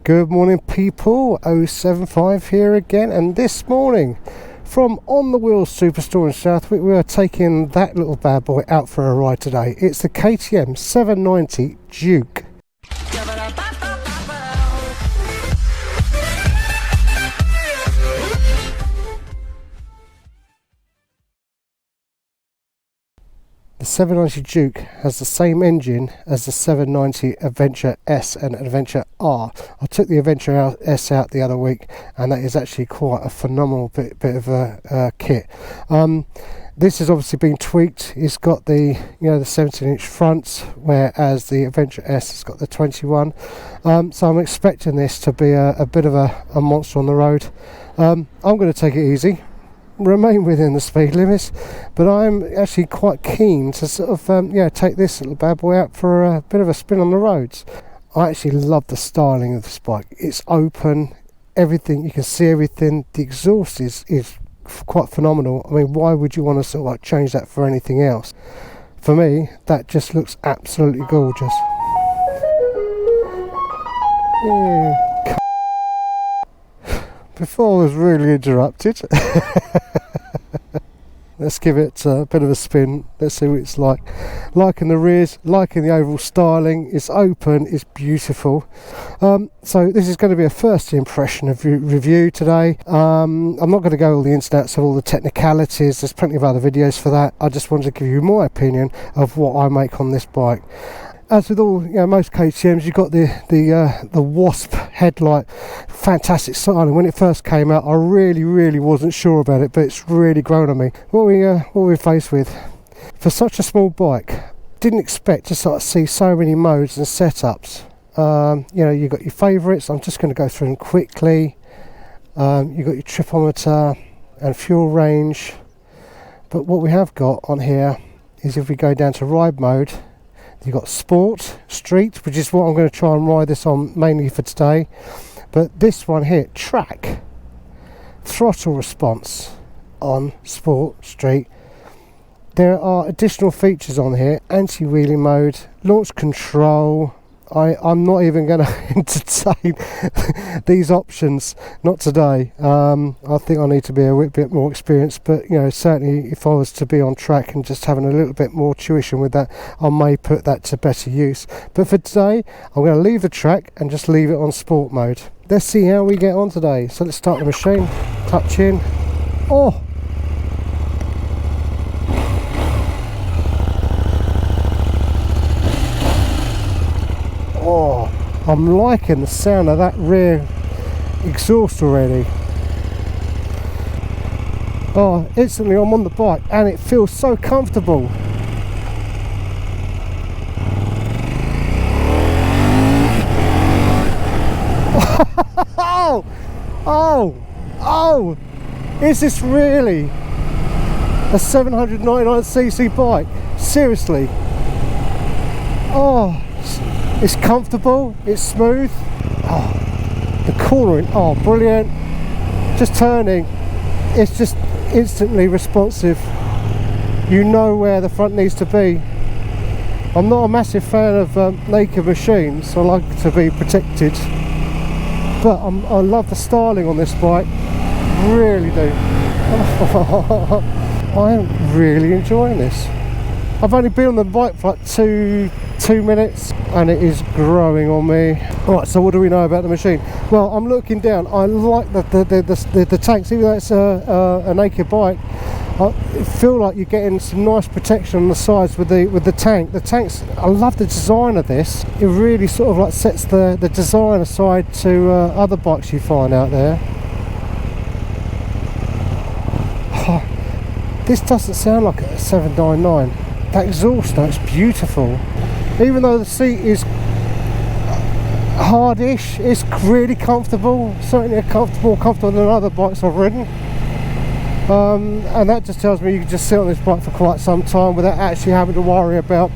Good morning people, o75 here again, and this morning from On The Wheels Superstore in Southwick we are taking that little bad boy out for a ride today. It's the KTM 790 Duke. The 790 Duke has the same engine as the 790 Adventure S and Adventure R. I took the Adventure S out the other week, and that is actually quite a phenomenal bit of a kit. This has obviously been tweaked. It's got the the 17-inch front, whereas the Adventure S has got the 21. So I'm expecting this to be a bit of a monster on the road. I'm going to take it easy, remain within the speed limits, but I'm actually quite keen to sort of take this little bad boy out for a bit of a spin on the roads. I actually love the styling of this bike. It's open, everything, you can see everything. The exhaust is quite phenomenal. I mean, why would you want to sort of like change that for anything else? For me, that just looks absolutely gorgeous. Yeah. Before I was really interrupted. Let's give it a bit of a spin. Let's see what it's like. Liking the rears, liking the overall styling. It's open, it's beautiful. So this is going to be a first impression of review today. I'm not going to go all the ins and outs of all the technicalities. There's plenty of other videos for that. I just wanted to give you my opinion of what I make on this bike. As with all, most KTMs, you've got the Wasp headlight, fantastic styling. When it first came out, I really wasn't sure about it, but it's really grown on me. What we're faced with for such a small bike, didn't expect to sort of see so many modes and setups. You've got your favourites. I'm just going to go through them quickly. You've got your tripometer and fuel range, but what we have got on here is, if we go down to ride mode, you've got sport, street, which is what I'm going to try and ride this on mainly for today. But this one here, track, throttle response on sport, street. There are additional features on here: anti-wheeling mode, launch control. I'm not even going to entertain these options, not today. I think I need to be a bit more experienced, but certainly if I was to be on track and just having a little bit more tuition with that, I may put that to better use. But for today, I'm going to leave the track and just leave it on sport mode. Let's see how we get on today. So let's start the machine, touch in. I'm liking the sound of that rear exhaust already. Instantly I'm on the bike and it feels so comfortable. Is this really a 799cc bike? Seriously? It's comfortable, it's smooth. The cornering, brilliant. Just turning, it's just instantly responsive. You know where the front needs to be. I'm not a massive fan of naked machines. I like to be protected. But I love the styling on this bike. Really do. I am really enjoying this. I've only been on the bike for like two minutes and it is growing on me. Right, so what do we know about the machine? Well, I'm looking down. I like the tanks, even though it's a naked bike. I feel like you're getting some nice protection on the sides with the tank. The tanks, I love the design of this. It really sort of like sets the design aside to other bikes you find out there. This doesn't sound like a 799. That exhaust though, it's beautiful. Even though the seat is hardish, it's really comfortable. Certainly more comfortable than other bikes I've ridden. And that just tells me you can just sit on this bike for quite some time without actually having to worry about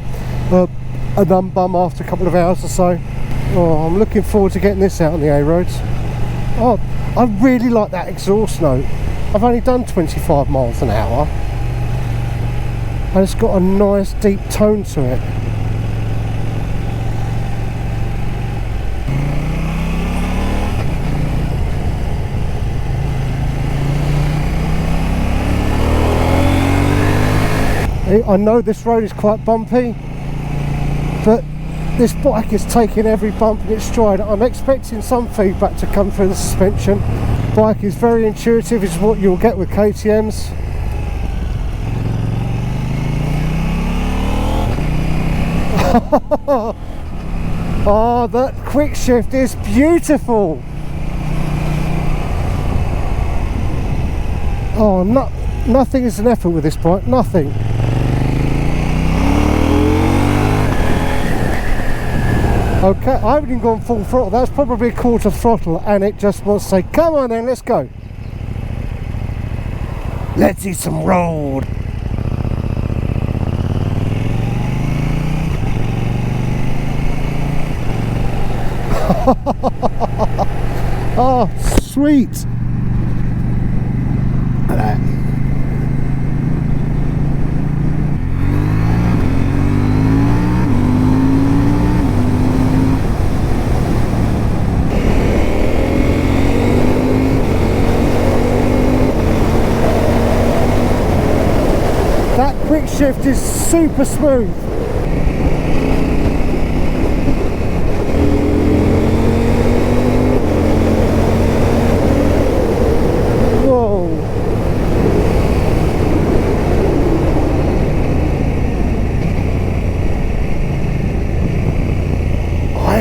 a numb bum after a couple of hours or so. I'm looking forward to getting this out on the A-roads. I really like that exhaust note. I've only done 25 miles an hour. And it's got a nice deep tone to it. I know this road is quite bumpy, but this bike is taking every bump in its stride. I'm expecting some feedback to come through the suspension. Bike is very intuitive, is what you'll get with KTMs. Oh, that quick shift is beautiful. Oh, nothing is an effort with this bike, nothing. Okay, I haven't even gone full throttle. That's probably a quarter throttle, and it just wants to say, come on then, let's go. Let's see some road. Oh, sweet. That quick shift is super smooth.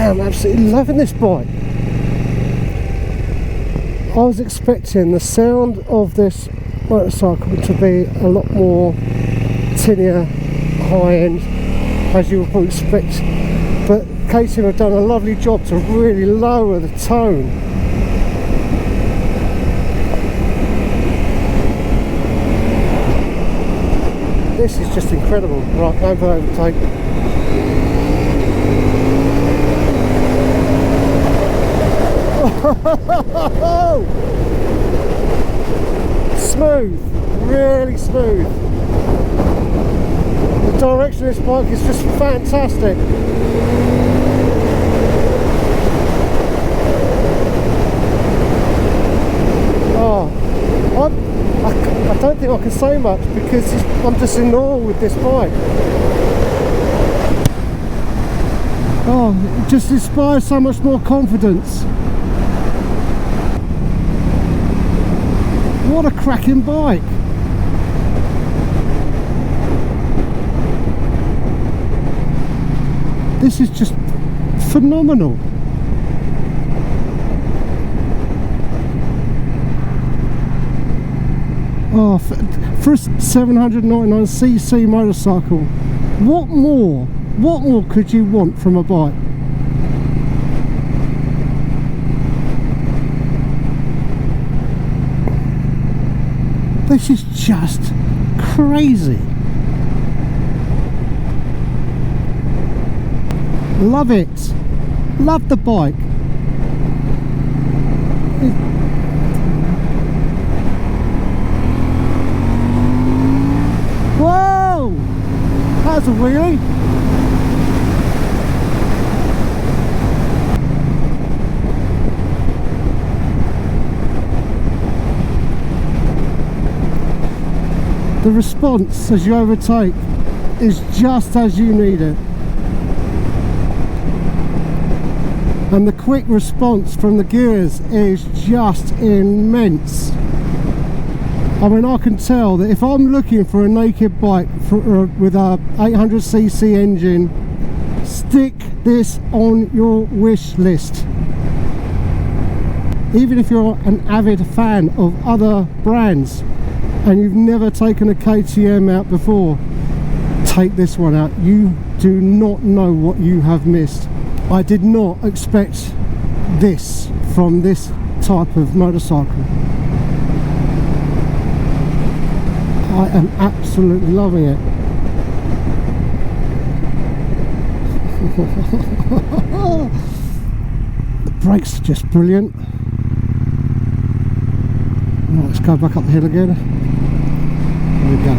I'm absolutely loving this bike. I was expecting the sound of this motorcycle to be a lot more tinnier, high end, as you would expect, but KTM have done a lovely job to really lower the tone. This is just incredible. Right, going for the overtake. Smooth, really smooth. The direction of this bike is just fantastic. Oh, I don't think I can say much because I'm just in awe with this bike. Oh, it just inspires so much more confidence. What a cracking bike! This is just phenomenal. Oh, for a 799cc motorcycle, what more could you want from a bike? This is just crazy. Love it. Love the bike. Whoa! That's a wheelie. The response as you overtake is just as you need it, and the quick response from the gears is just immense. I mean, I can tell that if I'm looking for a naked bike with a 800cc engine, stick this on your wish list. Even if you're an avid fan of other brands and you've never taken a KTM out before, take this one out. You do not know what you have missed. I did not expect this from this type of motorcycle. I am absolutely loving it. The brakes are just brilliant. Right, let's go back up the hill again. There we go.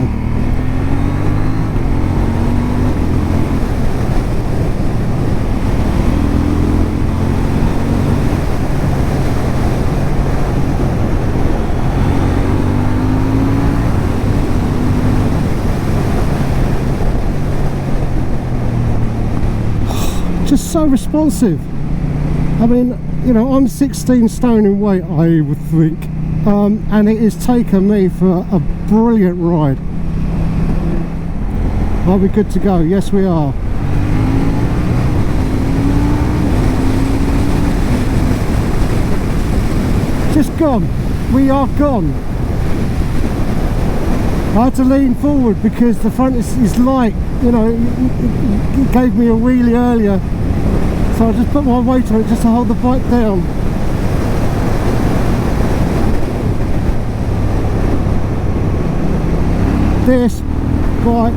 just so responsive. I mean, you know, I'm 16 stone in weight, I would think, and it has taken me for a brilliant ride. Are we good to go? Yes, we are. Just gone. We are gone. I had to lean forward because the front is light, you know, it gave me a wheelie earlier, so I just put my weight on it just to hold the bike down. This bike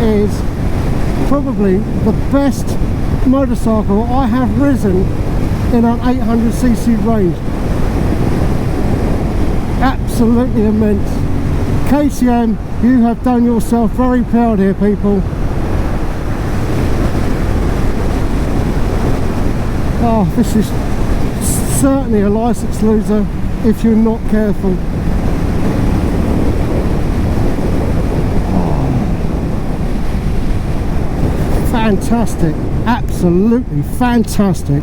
is probably the best motorcycle I have risen in an 800cc range. Absolutely immense. KTM, you have done yourself very proud here, people. Oh, this is certainly a license loser if you're not careful. Oh, fantastic, absolutely fantastic.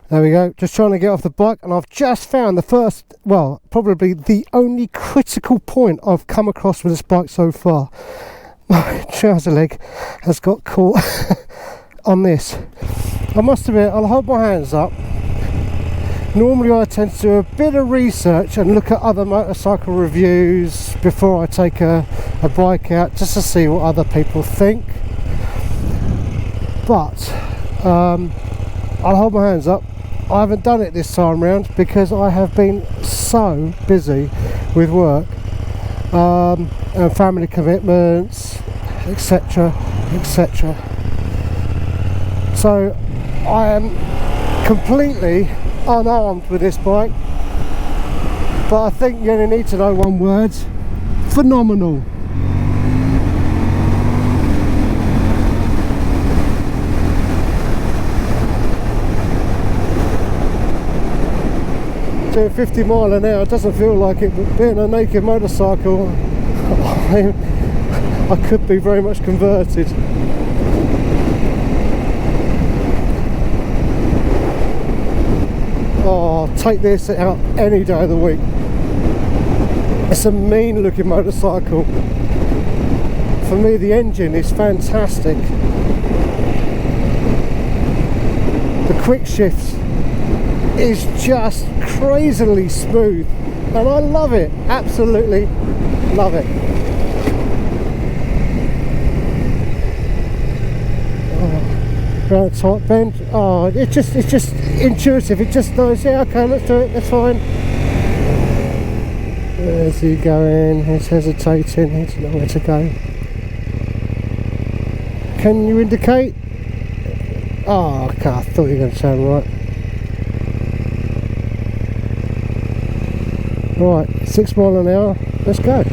There we go, just trying to get off the bike, and I've just found the first, well, probably the only critical point I've come across with this bike so far. My trouser leg has got caught on this. I must admit, I'll hold my hands up. Normally I tend to do a bit of research and look at other motorcycle reviews before I take a bike out, just to see what other people think. But I'll hold my hands up. I haven't done it this time round because I have been so busy with work and family commitments, etc, etc. So I am completely unarmed with this bike, but I think you only need to know one word: phenomenal. Doing 50 mile an hour doesn't feel like it, but being a naked motorcycle, I could be very much converted. Oh, I'll take this out any day of the week. It's a mean looking motorcycle. For me, the engine is fantastic. The quick shifts is just crazily smooth, and I love it, absolutely love it. Oh, round tight bend, oh, it's just intuitive, it just knows, yeah, okay, let's do it, that's fine. Where's he going? He's hesitating, he doesn't know where to go. Can you indicate? Oh, okay, I thought you were going to turn right. Right, 6 mile an hour, let's go.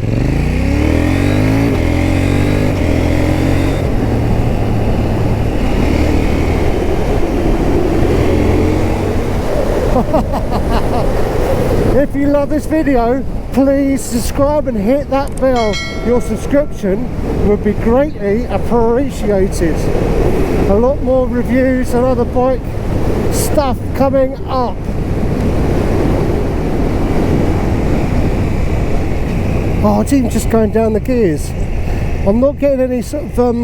If you love this video, please subscribe and hit that bell. Your subscription would be greatly appreciated. A lot more reviews and other bike stuff coming up. Oh, it's even just going down the gears. I'm not getting any sort of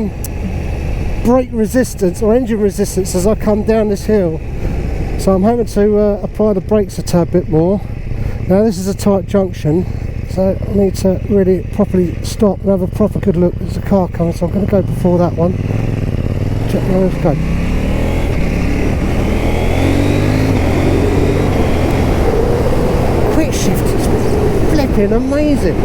brake resistance or engine resistance as I come down this hill. So I'm having to apply the brakes a tad bit more. Now this is a tight junction, so I need to really properly stop and have a proper good look. There's a car coming, so I'm going to go before that one. Let's go. Quick shift is flipping amazing.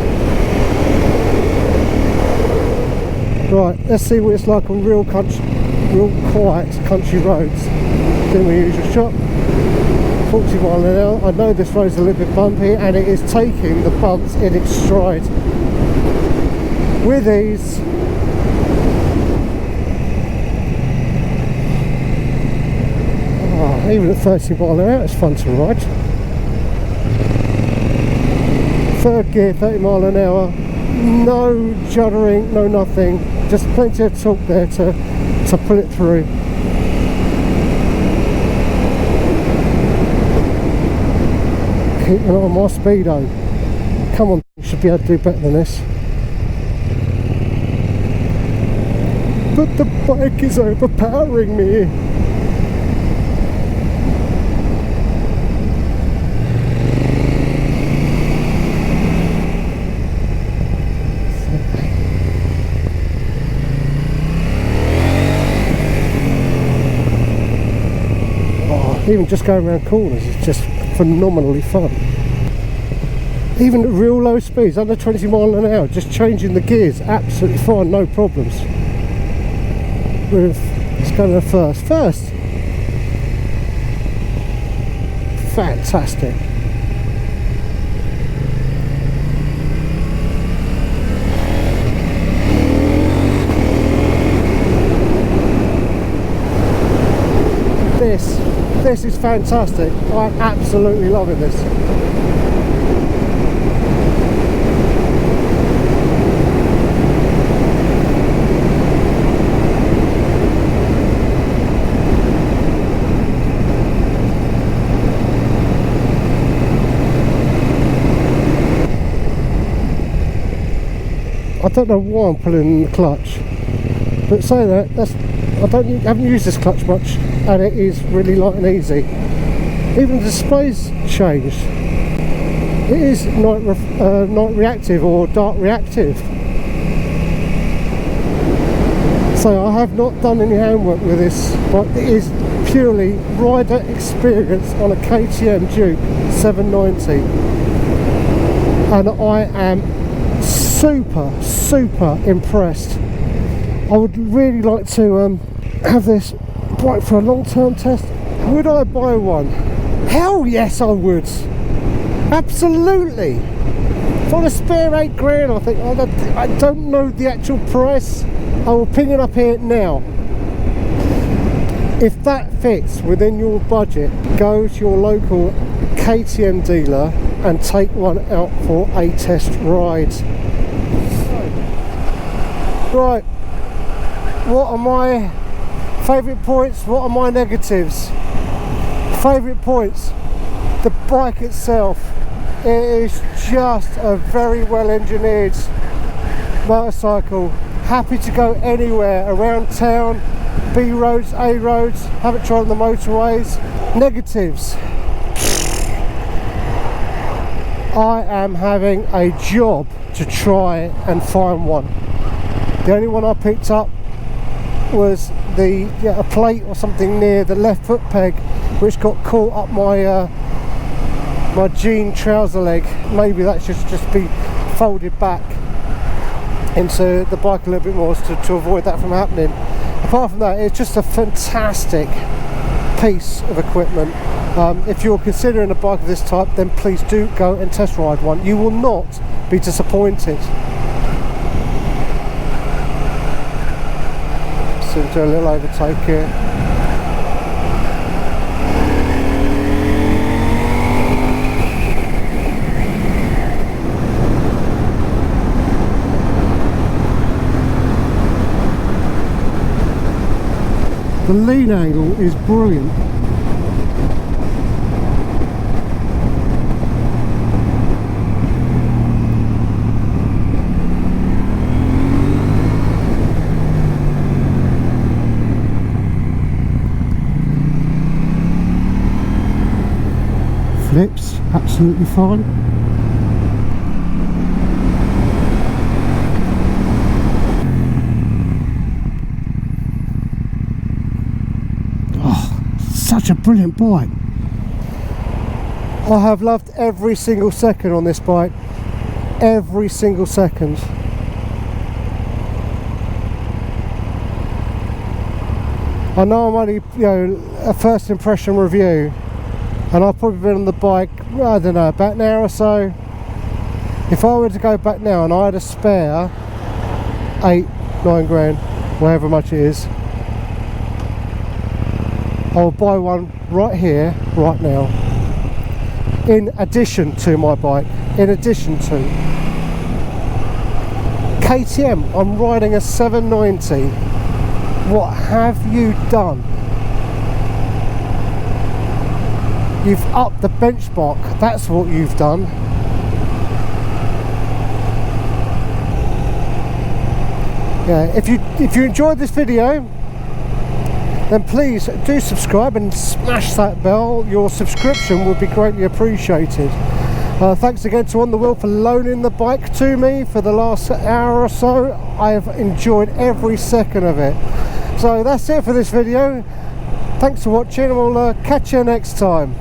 Right, let's see what it's like on real quiet country roads. Doing my usual shot. 40 mile an hour. I know this road's a little bit bumpy, and it is taking the bumps in its stride with ease. Oh, even at 30 mile an hour, it's fun to ride. third gear, 30 mile an hour, no juddering, no nothing, just plenty of torque there to pull it through. Keeping it on my speedo. Come on, you should be able to do better than this. But the bike is overpowering me. Even just going around corners is just phenomenally fun. Even at real low speeds, under 20 mile an hour, just changing the gears, absolutely fine, no problems. Let's go to the first. Fantastic. This is fantastic. I'm absolutely loving this. I don't know why I'm pulling the clutch, but say that, I haven't used this clutch much, and it is really light and easy. Even the display's changed. It is night reactive or dark reactive. So I have not done any homework with this, but it is purely rider experience on a KTM Duke 790, and I am super impressed. I would really like to have this bike for a long-term test. Would I buy one? Hell yes I would, absolutely. For a spare 8 grand, I think. I don't know the actual price. I will ping it up here now. If that fits within your budget, go to your local KTM dealer and take one out for a test ride. Right, what are my favourite points, what are my negatives? Favourite points, the bike itself. It is just a very well engineered motorcycle. Happy to go anywhere around town, B roads, A roads, haven't tried on the motorways. Negatives, I am having a job to try and find one. The only one I picked up was a plate or something near the left foot peg, which got caught up my my jean trouser leg. Maybe that should just be folded back into the bike a little bit more to avoid that from happening. Apart from that, it's just a fantastic piece of equipment. If you're considering a bike of this type, then please do go and test ride one. You will not be disappointed. So do a little overtake here. The lean angle is brilliant. Flips, absolutely fine. Oh, such a brilliant bike. I have loved every single second on this bike. Every single second. I know I'm only, a first impression review, and I've probably been on the bike, I don't know, about an hour or so. If I were to go back now and I had a spare 8-9 grand, however much it is, I will buy one right here, right now. in addition to my bike, in addition to KTM. I'm riding a 790. What have you done? You've upped the benchmark. That's what you've done. Yeah, if you enjoyed this video, then please do subscribe and smash that bell. Your subscription would be greatly appreciated. Thanks again to On The Wheel for loaning the bike to me for the last hour or so. I have enjoyed every second of it. So that's it for this video. Thanks for watching, and we'll catch you next time.